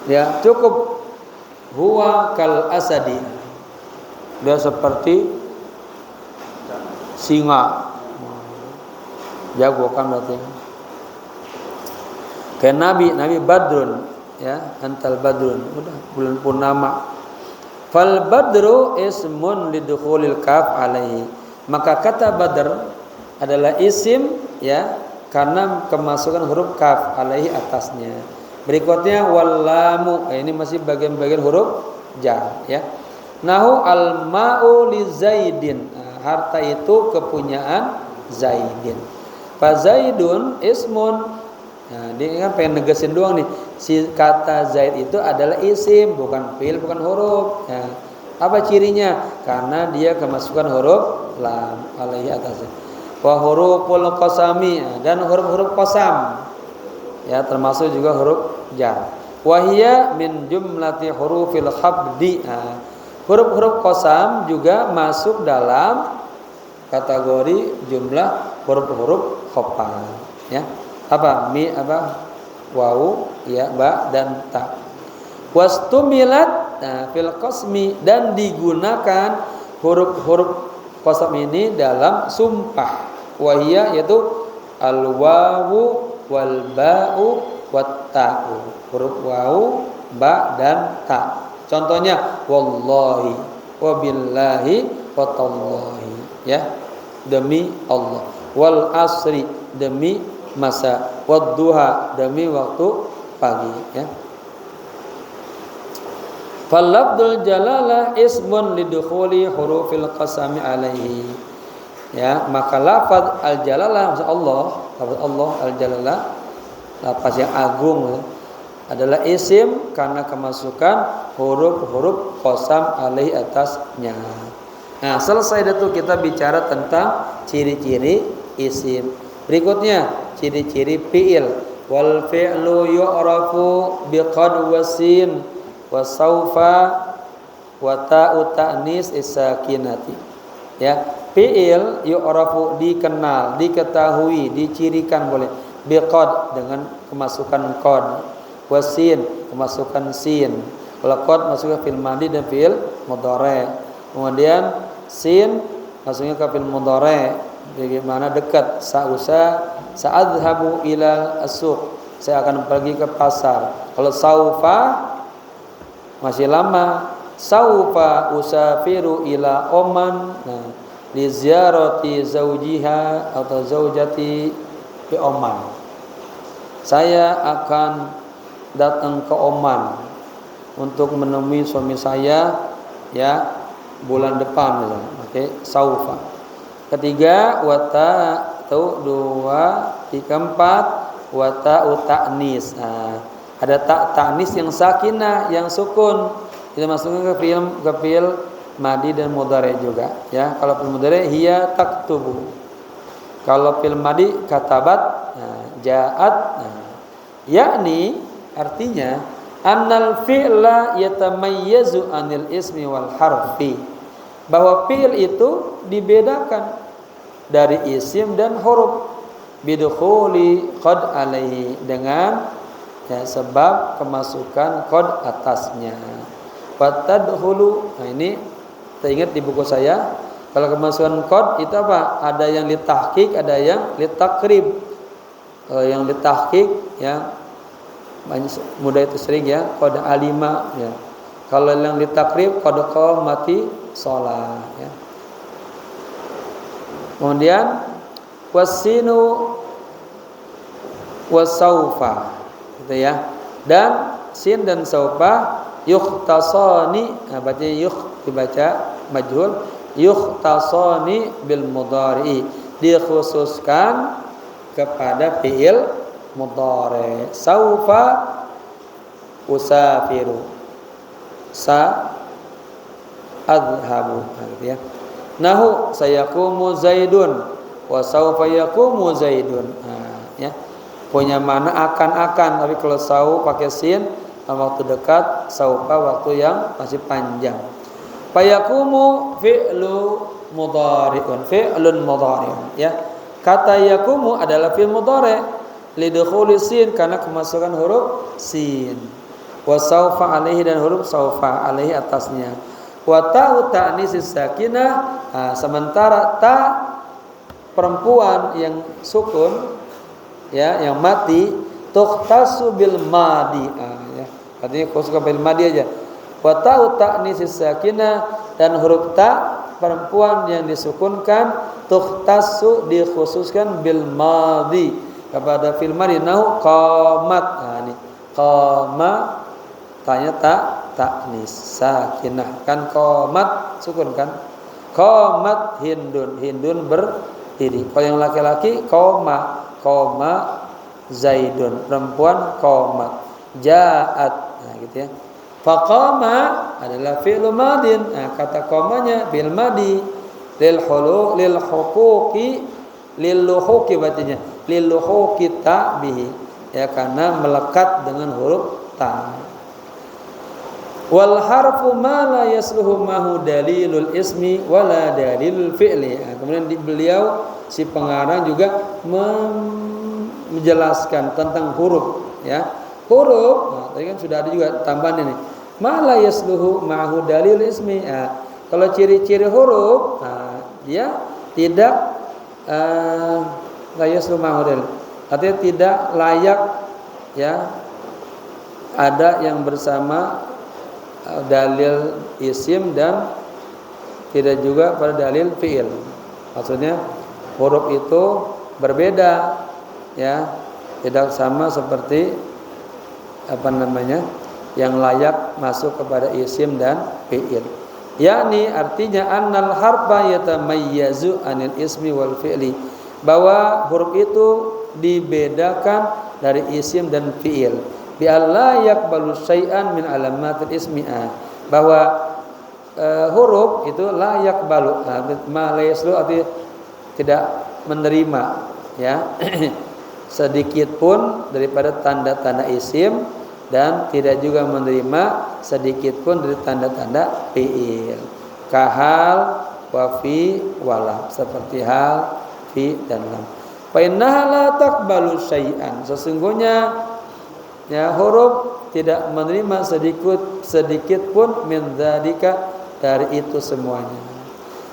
Ya, cukup huwa kal asadi. Dia seperti singa. Jago kan berarti. Kayak Nabi Badrun ya, antal badrun. Udah bulan purnama. Fal badru ismun lidukhulil kaf alaihi. Maka kata badr adalah isim ya karena kemasukan huruf kaf alaihi atasnya. Berikutnya wallamu, ini masih bagian-bagian huruf jar ya. Nahu al ma'u li zaidin. Harta itu kepunyaan Zaidin. Fa zaidun ismun. Nah, dia kan pengen negesin doang nih. Si kata Zaid itu adalah isim, bukan fi'il, bukan huruf. Ya. Apa cirinya? Karena dia kemasukan huruf lam alaihi atasnya. Wa huruful qasami, dan huruf-huruf qasam. Ya, termasuk juga huruf jar. Wa hiya min jumlati hurufil khabdi. Nah, huruf-huruf qasam juga masuk dalam kategori jumlah huruf-huruf khafad. Ya. Apa? Mi apa? Wawu, ya, ba dan ta. Wastumilat fil qasmi, dan digunakan huruf-huruf qasam ini dalam sumpah. Wahia yaitu al wawu wal ba'u wat ta'u. Huruf wawu, ba dan ta. Contohnya wallahi, wabillahi, watallahi. Ya. demi Allah, wal asri demi masa, wad duha demi waktu pagi ya. Fal lafdzul jalalah ismun lidukhuli hurufil qasami alaihi. Ya, maka lafaz al jalalah maksud Allah, lafaz Allah al jalalah, lafaz yang agung adalah isim karena kemasukan huruf-huruf qasam alaihi atasnya. Nah, selesai itu kita bicara tentang ciri-ciri isim. Berikutnya ciri-ciri fi'il. Wal fi'lu yu'rafu biqad wasin wa saufa wa ta'u ta'nis isakinati. Ya, fi'il yu'rafu dikenal, diketahui, dicirikan boleh biqad dengan kemasukan qad, wasin kemasukan sin. Kalau qad masuknya fil madi dan fil mudhari'. Kemudian sin masuknya ke fil mudhari', bagaimana dekat. Sa'adhabu ila as-suq, saya akan pergi ke pasar. Kalau saufa masih lama. Saufa usafiru ila Oman, nah, li ziyarati zaujiha atau zaujati fi Oman. Saya akan datang ke Oman untuk menemui suami saya ya bulan depan misalnya. Oke, saufa. Ketiga wata atau dua, tiga, empat wata ta'nis. Nah, ada ta'nis yang sakinah, yang sukun. Kita masukkan ke fi'il madi dan mudhari juga ya. Kalau fi'il mudhari hiya taktubu. Kalau fi'il madi katabat, nah, ja'at. Nah, yakni artinya annal fi'la yatamayyazu anil ismi wal harfi, bahwa fi'il itu dibedakan dari isim dan huruf bidukhuli qad alaihi, dengan ya sebab kemasukan qad atasnya. Fatadkhulu, nah ini teringat di buku saya, kalau kemasukan qad itu apa? Ada yang litahqiq, ada yang litakrib. Yang litahqiq ya mudah itu sering ya, qad alima ya. Kalau yang litakrib qad qamati shalah ya. Kemudian wasinu wasaufa gitu ya. Dan sin dan saufa yukhtasani, nah, baca dibaca majhul, yukhtasani bil mudhari, dikhususkan kepada fi'il mudhari. Saufa usafiru, sa adhabu gitu ya. Nahu sayaqumu zaidun wa saufa yaqumu zaidun. Nah, ya. Punya mana akan, tapi kalau sau pakai sin waktu dekat, saufa waktu yang masih panjang. Fayaqumu fi'lu mudhari'un, fi'lun mudhari'un ya. Kata yaqumu adalah fi'il mudhari' lidukhuli sin, karena kemasukan huruf sin. Wa saufa alaihi, dan huruf saufa alaihi atasnya. Wa ta'u ta'nis sakinah, nah, sementara ta perempuan yang sukun ya, yang mati, tukhtasu bil madi, ya. Artinya khusus bil madi aja. Wa ta'u ta'nis sakinah, dan huruf ta perempuan yang disukunkan, tukhtasu dikhususkan bil madi kepada fil madi. Nahu qamat, nah ini qama, tanya ta'nis sakinah kan, qamat sukun kan. Qamat hindun, hindun berdiri. Kalau yang laki-laki qama zaidun, perempuan qamat ja'at, nah gitu ya. Faqama adalah fi'lu madin, nah kata qamanya fi'il madi, lil huquqi bacanya lil huquqi ta bihi ya, karena melekat dengan huruf ta. Wal harfu ma la yasluhu mahu dalilul ismi wala dalilul fi'li. Nah, kemudian beliau si pengarang juga menjelaskan tentang huruf ya. Huruf, nah, tadi kan sudah ada juga tambahan ini. Ma la yasluhu mahu dalilul ismi. Nah, kalau ciri-ciri huruf, nah, dia tidak la yasluhu mahu dalil. Artinya tidak layak ya ada yang bersama dalil isim dan tidak juga pada dalil fi'il. Maksudnya huruf itu berbeda, ya, tidak sama seperti yang layak masuk kepada isim dan fi'il. Yakni artinya annal harfa yatamayyazu anil ismi wal fi'li, bahwa huruf itu dibedakan dari isim dan fi'il. Bi alla yaqbalu syai'an min alamatil ismi'ah, bahwa huruf itu la yaqbalu, ma la yaslu, artinya tidak menerima, ya, sedikit pun daripada tanda-tanda isim, dan tidak juga menerima sedikit pun dari tanda-tanda fi'il. Kahal, wa fi, walam, seperti hal, fi dan lam. Fa innaha la taqbalu syai'an, sesungguhnya ya huruf tidak menerima sedikit pun min dzalika, dari itu semuanya.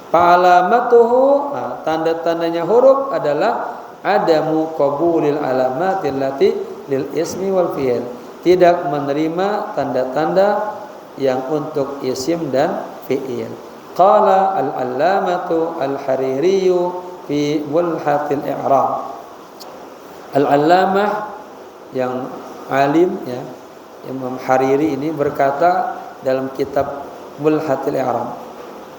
Fa alamatuhu, tanda-tandanya huruf adalah adamu qabulil alamatil lati lil ismi wal fi'il, tidak menerima tanda-tanda yang untuk isim dan fi'il. Qala al-allamatu al-haririyu fi mulhatil i'rab. Al-allamah yang alim, ya, Imam Hariri ini berkata dalam kitab Mulhatil i'rab,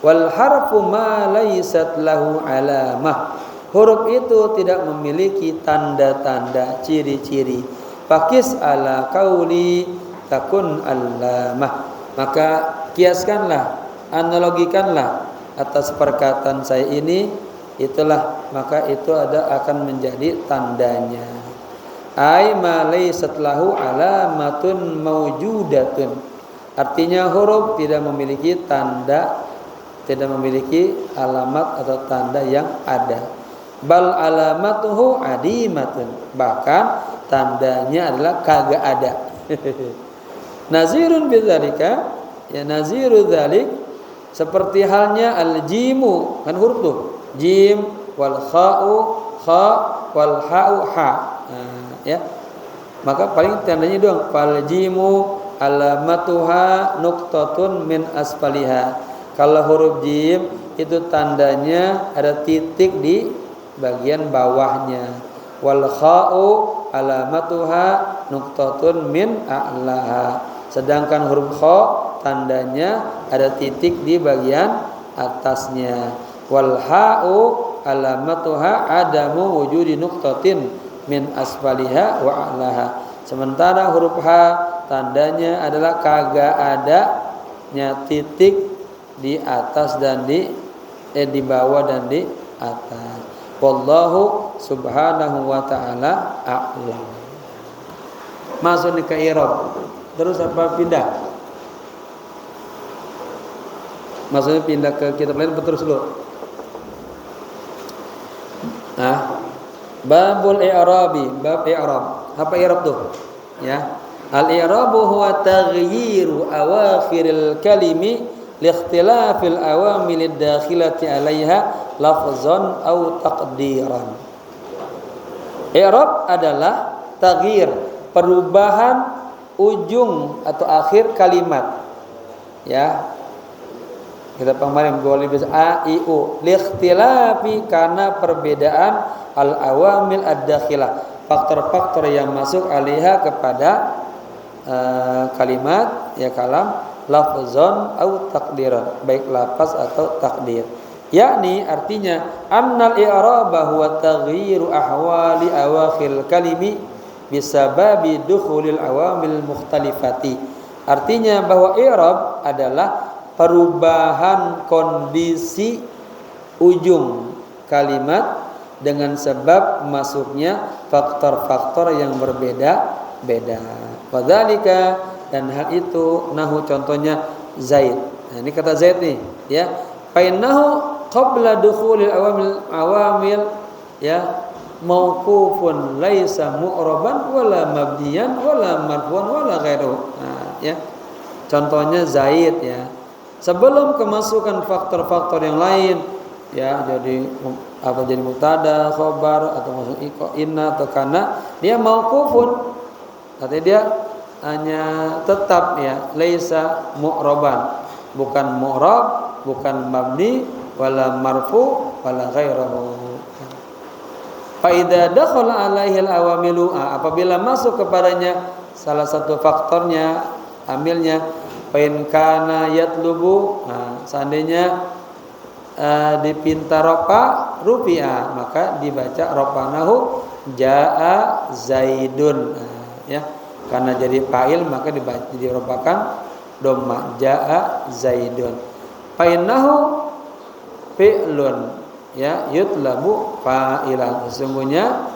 wal harfu ma laysat lahu alamah, huruf itu tidak memiliki tanda-tanda, ciri-ciri. Fakis ala kauli takun allamah, maka kiaskanlah, analogikanlah atas perkataan saya ini, itulah, maka itu akan menjadi tandanya. Ai ma laysat lahu alamatun mawjudatun, artinya huruf tidak memiliki tanda, tidak memiliki alamat atau tanda yang ada. Bal alamatuhu adimatun, bahkan tandanya adalah kagak ada. Nazirun bidzalika, ya, naziru dzalik, seperti halnya al-jimu, kan huruf tuh, jim, wal kha'u kha, wal ha'u ha, ya, maka paling tandanya doang, fal jimu alamatuha nuqtatun min asfaliha, kalau huruf jim itu tandanya ada titik di bagian bawahnya. Wal kha'u alamatuha nuqtatun min a'laha, sedangkan huruf kha tandanya ada titik di bagian atasnya. Wal ha'u alamatuha adamu wujudi nuqtatin min asfaliha wa a'laha, sementara huruf ha tandanya adalah kagak adanya titik di atas dan di bawah dan di atas. Wallahu subhanahu wa ta'ala a'lam. Masuk ke i'rab. Terus apa pindah? Maksudnya pindah ke kitab lain terus dulu. Babul i'rabi, bab i'rab. Apa i'rab tuh? Ya. Al-i'rabu huwa taghyiru awakhiril kalimi liikhtilafil awamilid dakhilati 'alaiha lafzan aw taqdiran. I'rab adalah taghyir, perubahan ujung atau akhir kalimat. Ya. Kita kemarin boleh bisa a i u, liikhtilafi, karena perbedaan al-awamil ad-dakhilah, faktor-faktor yang masuk 'alaiha kepada kalimat, ya, kalam, lafzan au taqdiran, baik lafaz atau takdir. Yakni artinya annal i'raba huwa taghyiru ahwali awakhil kalimi bisababi dukhulil awamil mukhtalifati. Artinya bahwa i'rab adalah perubahan kondisi ujung kalimat dengan sebab masuknya faktor-faktor yang berbeda-beda. Wadzalika, dan hal itu, nahu, contohnya Zaid. Nah, ini kata Zaid nih, ya. Fainahu qabla dukhulil awamil, ya, mauqufun laisa mu'raban wala mabniyan wala marfu'an wala ghairuhu. Nah, ya. Contohnya Zaid, ya. Sebelum kemasukan faktor-faktor yang lain, ya, jadi mubtada, khobar, atau masuk inna atau kana, dia mauqufun, artinya dia hanya tetap, ya, laisa mu'raban, bukan mu'rab, bukan mabni, wala marfu, wala ghairahu. Fa idza dakhala alaihi al-awamilu, apabila masuk kepadanya salah satu faktornya, amilnya, fa in kana yatlubu, seandainya dipinta ropa rupiah, maka dibaca ropanahu jaa zaidun, ya, karena jadi fa'il maka diropakan dhamma jaa zaidun. Fa innahu fi'lun, ya, yutlabu fa'ilan, sesungguhnya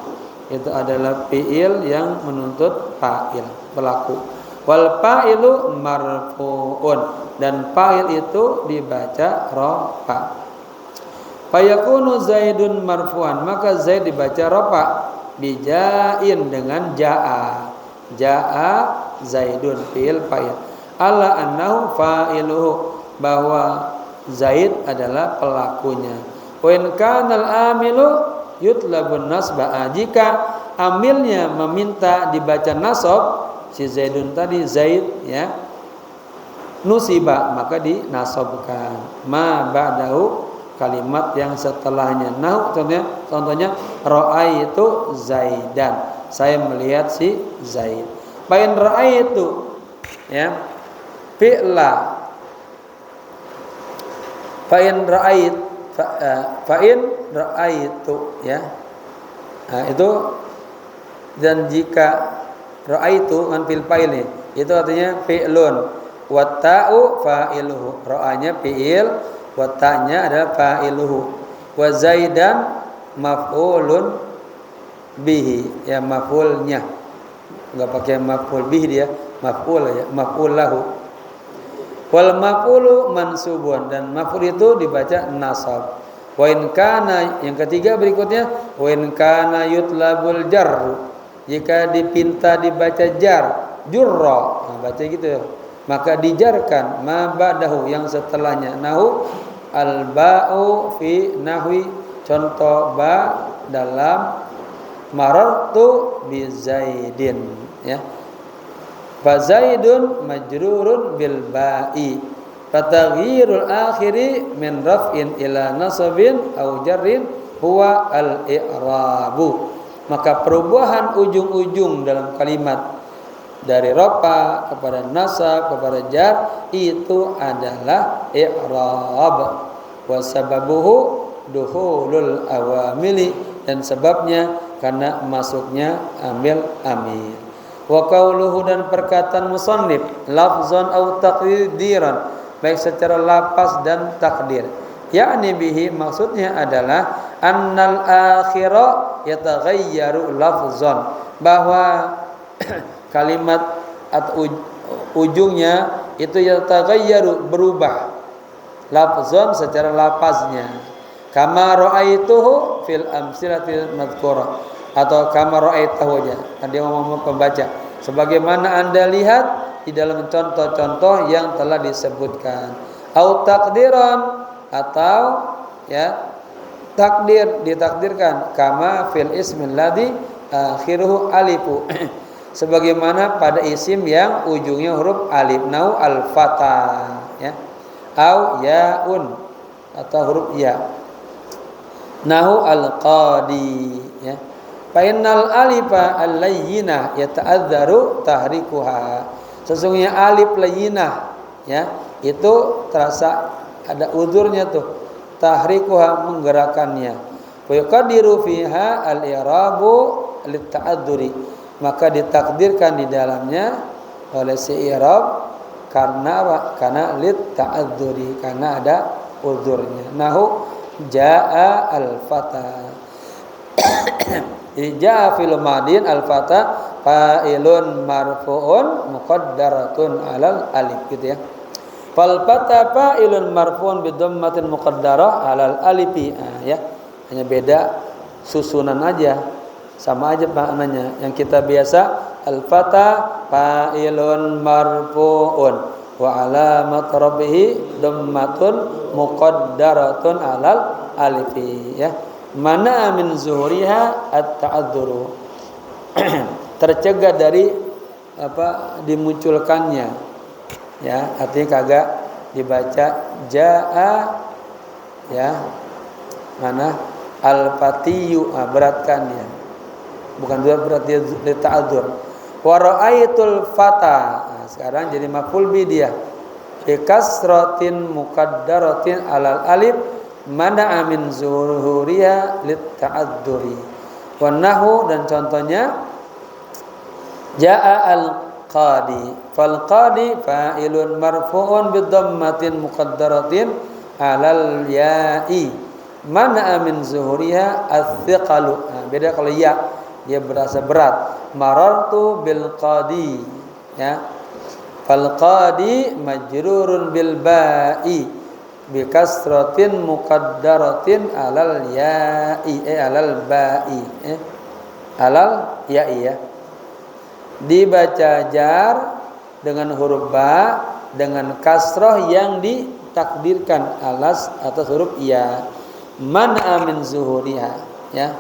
itu adalah fi'il yang menuntut fa'il, pelaku. Wal fa'ilu marfu'un, dan fa'il itu dibaca rafa. Fayakunu zaidun marfu'an, maka zaid dibaca rafa bijain, dengan jaa. Jaa zaidun fi'il fa'il. Ala annahu fa'iluhu, bahwa zaid adalah pelakunya. Wa in kanal amilu yutlabun nasba, jika amilnya meminta dibaca nasab, si zaidun tadi zaid, ya, nusiba, maka dinasabkan ma ba'dahu, kalimat yang setelahnya. Nah, contohnya ra'aitu zaidan, saya melihat si zaid. Bain ra'aitu, ya, fi'la. Fa'in ra'aitu, ya. Nah, itu, dan jika ra'aitu kan fil fa'il, itu artinya fi'lun, wa ta'u fa'iluhu, ra'anya fi'il, wa ta'nya adalah fa'iluhu, wa zaidan maf'ulun bihi, ya, maf'ulnya, enggak pakai maf'ul bihi dia, maf'ul, ya, maf'ul lahu. Wal maf'ulu mansubun, dan maf'ul itu dibaca nasab. Wa in kana, yang ketiga berikutnya, wa in kana yutlabul jar, jika dipinta dibaca jar, jurra, nah, baca gitu ya, maka dijarkan ma ba'dahu, yang setelahnya. Nahu al ba'u fi nahwi, contoh ba dalam marartu bi zaidin, ya. Fa zaidun majrurun bil ba'i, fataghyirul akhiri min raf'in ila nasabin au jarrin huwa al i'rabu, maka perubahan ujung-ujung dalam kalimat dari rafa kepada nasab kepada jar itu adalah i'rab. Wa sababuhu dukhulul awamili, dan sebabnya karena masuknya amil. Wa qauluhu, dan perkataan musannif, lafzan au taqdiran, baik secara lafaz dan takdir. Yakni bihi, maksudnya adalah annal akhira yataghayyaru lafzan, bahwa kalimat atau ujungnya itu yataghayyaru, berubah, lafzan secara lafaznya. Kama ra'aituhu fil amsilatil madhkurah, atau kama ra'aitahu aja, kan dia ngomong pembaca, sebagaimana Anda lihat di dalam contoh-contoh yang telah disebutkan. Au takdiran, atau, ya, takdir, ditakdirkan, kama fil ismil ladzi akhiruhu alifu, sebagaimana pada isim yang ujungnya huruf alif. Nau al-fata, ya, au yaun, atau huruf ya. Nahu al-qadi, ya. Fa innal alifa al-layyinah yata'adzaru tahrikuha, sesungguhnya alif layyinah, ya, itu terasa ada uzurnya tuh, tahrikuha, menggerakkannya. Wa yuqaddiru fiha al-i'rabu lit-ta'adzuri, maka ditakdirkan di dalamnya oleh si i'rab karena lit-ta'adzuri, karena ada uzurnya. Nahu jaa al-fata, jaa fil madin al-fata fa'ilun marfu'un muqaddaratun 'alal alif, gitu ya. Fal fata fa'ilun marfu'un bi dhammatin muqaddarah 'alal alifi, ya. Hanya beda susunan aja, sama aja maknanya. Yang kita biasa al-fata fa'ilun marfu'un wa 'alamat rabbih dhammatun muqaddaratun 'alal alifi, ya. Mana min zuhuriha at-ta'adzuru, tercegah dari dimunculkannya, ya, artinya kagak dibaca jaa, ya, Mana al-fatiyu, beratkan ya. Bukan dua berat, dia ta'adzur. Wa ra'aitul fata. Sekarang jadi maf'ul bi dia. Bi kasratin muqaddaratin alal alif mana'a min zuhuriha lit ta'adzuri. Wa nahu, dan contohnya jaa al-qadi. Fal qadi fa'ilun marfu'un bi dhammatin muqaddaratin alal ya'i mana'a min zuhuriha ats-thiqalu. Beda kalau ya, dia berasa berat. Marartu bil qadi, ya. Fal qadi majrurun bil ba'i bi kasratin muqaddaratin alal ya'i, alal ba'i, alal ya'i, ya. Dibaca jar dengan huruf ba dengan kasrah yang ditakdirkan alas atas huruf ya. Man'a min zuhuriha, ya.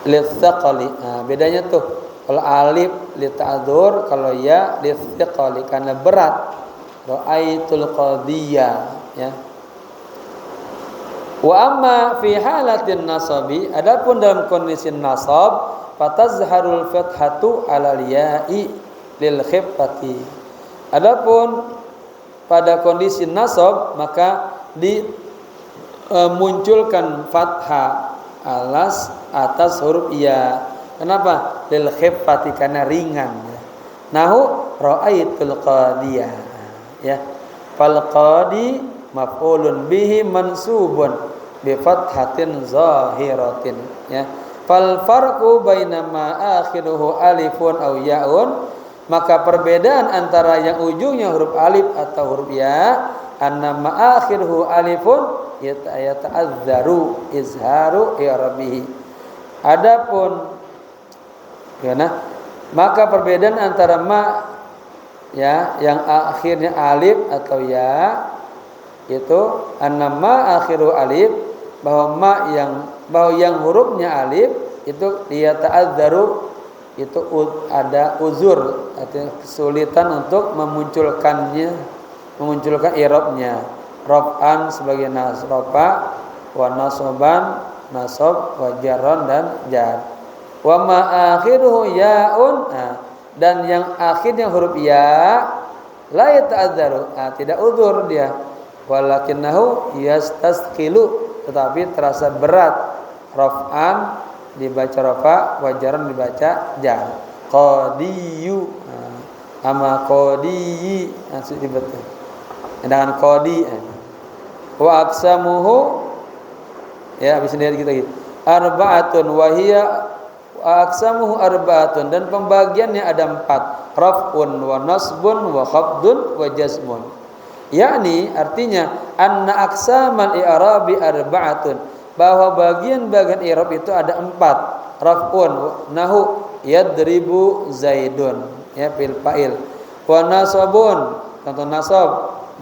Litsaqali. Bedanya tuh, kalau alif lita'dzur, kalau ya litsaqali karena berat. Ra'aitul qadiyya, ya. Wa amma fi halatin nasabi, adapun dalam kondisi nasab, fatazharul fathatu alal ya'i lil khiffati. Adapun pada kondisi nasab maka dimunculkan fathah alas atas huruf ya. Kenapa? Lil khiffati, karena ringan, ya. Nahu ra'aitul qadiyah, ya. Fal qadi maf'ulun bihi mansubun bi fathatin zahiratin, ya. Fal farqu baina ma akhiruhu alifun aw ya'un, maka perbedaan antara yang ujungnya huruf alif atau huruf ya, anna ma akhiruhu alifun yata'azzaru izharu i'rabihi. Adapun maka perbedaan antara ma, ya, yang akhirnya alif atau ya, itu anna ma akhiru alif, bahwa yang hurufnya alif itu yata'azzaru, itu ada uzur, artinya kesulitan untuk memunculkan i'rabnya. Raf'an sebagai nasrofa, wa nasoban nasab, wa jarron dan jar. Wa ma akhiruhu ya'un, dan yang akhirnya huruf ya la yata'adzaru, tidak uzur dia. Walakinnahu yastasqilu, tetapi terasa berat. Raf'an dibaca rafa, wa jarron dibaca jar. Qadiyu, ama qadiyi asli dibaca dengan qadi. Wa aqsamuhu, ya, habis sendiri kita gitu. Arba'atun wa hiya aqsamuhu arba'atun, dan pembagiannya ada 4. Raf'un wa nasbun wa khafdun wa jazmun. Yakni artinya anna aqsamal i'rabi arba'atun, bahwa bagian-bagian i'rab itu ada 4. Raf'un nahu yadribu zaidun, ya, fil fa'il. Wa nasabun, contoh nasab,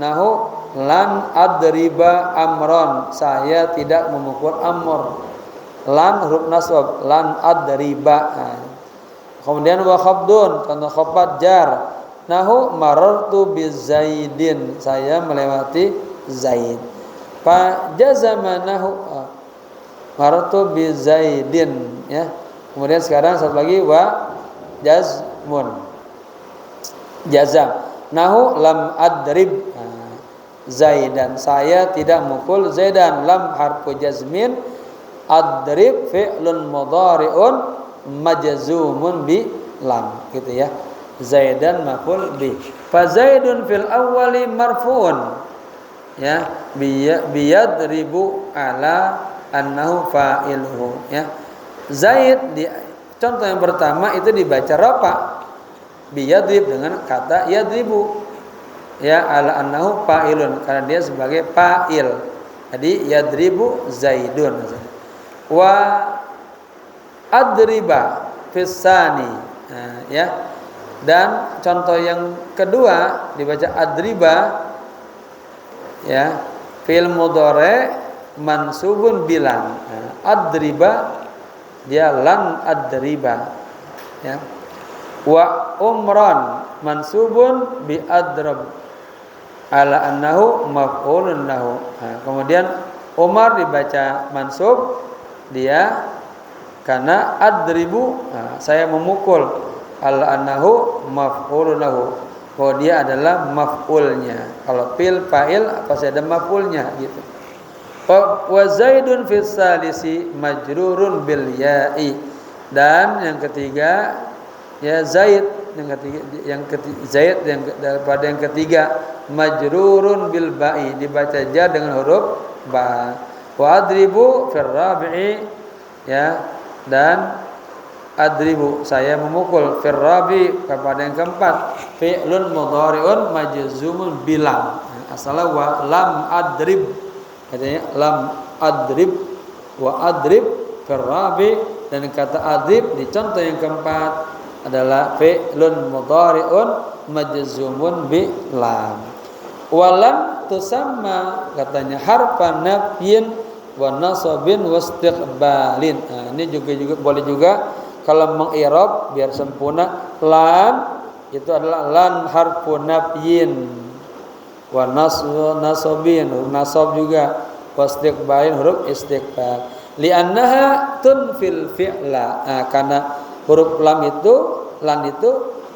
nahu lan adriba amron, saya tidak memukul amr. Lan huruf nasab, lan adriba. Kemudian wa khafdun, contoh khafad jar, nahu marartu bizaidin, saya melewati zaid. Fa jazama nahu marartu bizaidin, ya. Kemudian sekarang satu lagi wa jazmun, jazam, nahu lam adrib zaidan, saya tidak mukul zaidan. Lam harfu jazmin, adrib fi'lun mudhari'un majzumun bi lam, gitu, ya. Zaidan maf'ul bi. Fa zaidun fil awwali marfu'un, ya, biyadribu ala annahu fa'iluhu, ya. Zaid di contoh yang pertama itu dibaca rafa, biyadrib dengan kata yadribu, ya, ala annahu fa'ilun, karena dia sebagai fa'il. Jadi yadribu zaidun. Wa adriba fisani, ya. Dan contoh yang kedua dibaca adriba, ya, fi'il mudhari mansubun bilan. Adriba dia lan adriba, ya. Wa umran mansubun bi adrab ala annahu maf'ulun lahu. Kemudian Umar dibaca mansub dia karena adribu, saya memukul, al-annahu maf'ulun lahu, bahwa dia adalah maf'ulnya. Kalau fil fa'il pasti ada maf'ulnya gitu. Wa Zaidun fis salisi majrurun bil ya'i. Dan yang ketiga ya Zaid, Zaid pada yang ketiga majrurun bil ba'i, dibaca jar dengan huruf ba. Wa adribu fir rabi'i, ya, dan adribu saya memukul fir rabi kepada yang keempat fi'lun mudhari'un majzumun bilam. Asalnya wa lam adrib, katanya lam adrib wa adrib fir rabi, dan kata adrib di contoh yang keempat adalah fi'lun mudhari'un majzumun bilam. Walam tusamma, katanya harfa nafyin wa nasabin wastiqbalin. Ini juga boleh juga kalau mengi'rab biar sempurna. Lan itu adalah lan harfu nafyin, wa nasabin huruf nasab juga, wastiqbalin huruf istiqbal. Li'annaha tunfil fi'la. Karena huruf lam itu, lan itu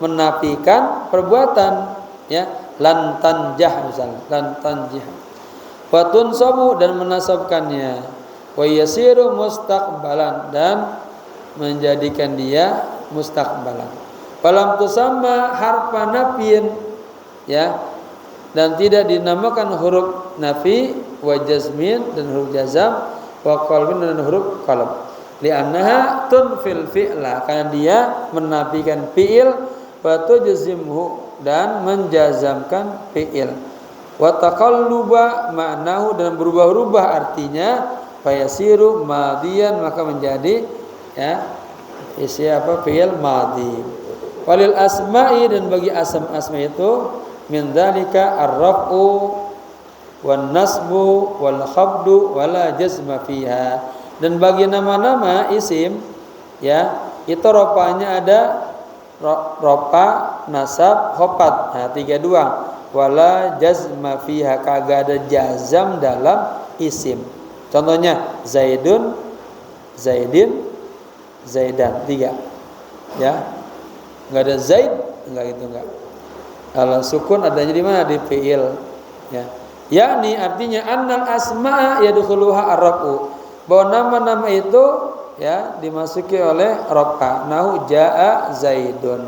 menafikan perbuatan, ya. Lan tanjah misalnya, lan tanjah. Fatun sabu, dan menasabkannya. Wa yasiru mustaqbalan, dan menjadikan dia mustaqbalan. Falam tusamma harfa nafyin, ya, dan tidak dinamakan huruf nafi wa jazmin dan huruf jazam wa qalbin dan huruf qalb. Li'annaha tunfil fi'la, karena dia menafikan fi'il, wa tujzimhu, dan menjazamkan fi'il. Wa taqalluba ma'nahu, dan berubah-ubah artinya, fayasiru madiyan, maka menjadi, ya, isi fi'il madi. Walil asma'i, dan bagi asma itu min dzalika ar-raf'u wan nasbu wal khabdu wala jazma fiha. Dan bagi nama-nama isim, ya, itu ropanya ada ropa, nasab, khopat. Tiga dua. Wala jazma fiha, kagak ada jazam dalam isim. Contohnya Zaidun, Zaidin, Zaidan, tiga, ya. Enggak ada Zaid, enggak gitu, enggak. Kalau sukun adanya di mana? Di fi'il, ya. Yakni artinya annal asma'a yadkhuluha ar-raf'u, bahwa nama-nama itu, ya, dimasuki oleh rafa. Nahu jaa Zaidun.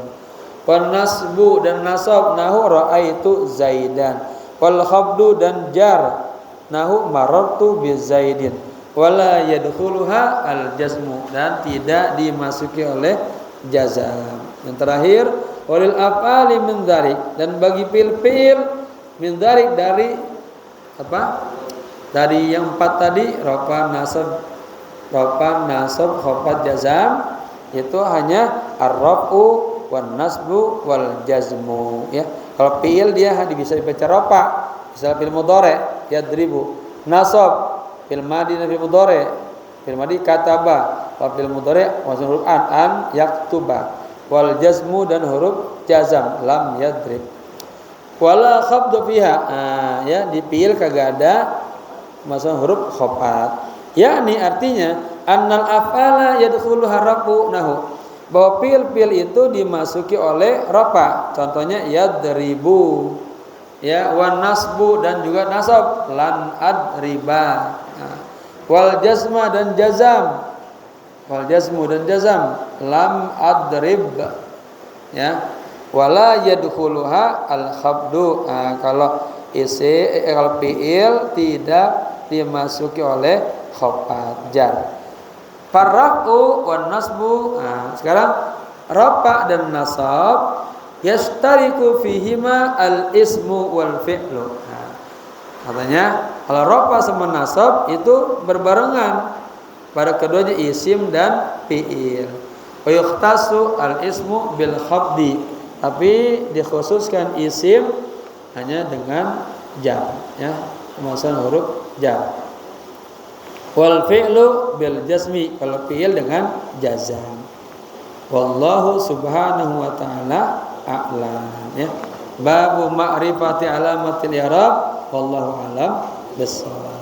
Wan nasbu, dan nasab, nahu raaitu Zaidan. Wal khabdu, dan jar, nahu marartu bi Zaidin. Wala yadkhuluha al jazmu, dan tidak dimasuki oleh jazam. Yang terakhir walil af'ali min dzalik, dan bagi fi'il min dzalik, dari apa? Dari yang empat tadi, rafa, nasab, khafat, jazam, itu hanya ar-raf'u wan nasbu wal jazmu, ya. Kalau fi'il dia bisa dibaca rafa, misalnya fi'il mudhari yadribu, nasab fi'il madi dan fi'il mudhari, fi'il madi kataba, wa fi'il mudhari wasal huruf an yaktuba, wal jazmu, dan huruf jazam lam yadrib. Wala khabdu fiha, ya, di fi'il kagak ada masuk huruf khafat. Yakni artinya annal af'ala yadkhuluha rafu nahu, bahwa fi'il itu dimasuki oleh rafa. Contohnya yadribu, ya, wan nasbu, dan juga nasab lan adriba. Wal jazma, dan jazam, wal jazmu, dan jazam lam adrib, ya. Wala yadkhuluha al khabdu, kalau kalau fi'il tidak dimasuki oleh khafat, jar. Farra'u wan nasbu, sekarang rafa dan nasab yastariku fihima al ismu wal fi'lu. Katanya kalau rafa sama nasab itu berbarengan pada keduanya isim dan fi'il. Wa yukhtasu al ismu bil khabdi, tapi dikhususkan isim hanya dengan jar, ya, masuk huruf jar. Wal fi'lu bil jazmi, kalau fi'il dengan jazam. Wallahu subhanahu wa ta'ala a'lam, ya. Babu ma'rifati alamatil i'rab, wallahu a'lam bissawab.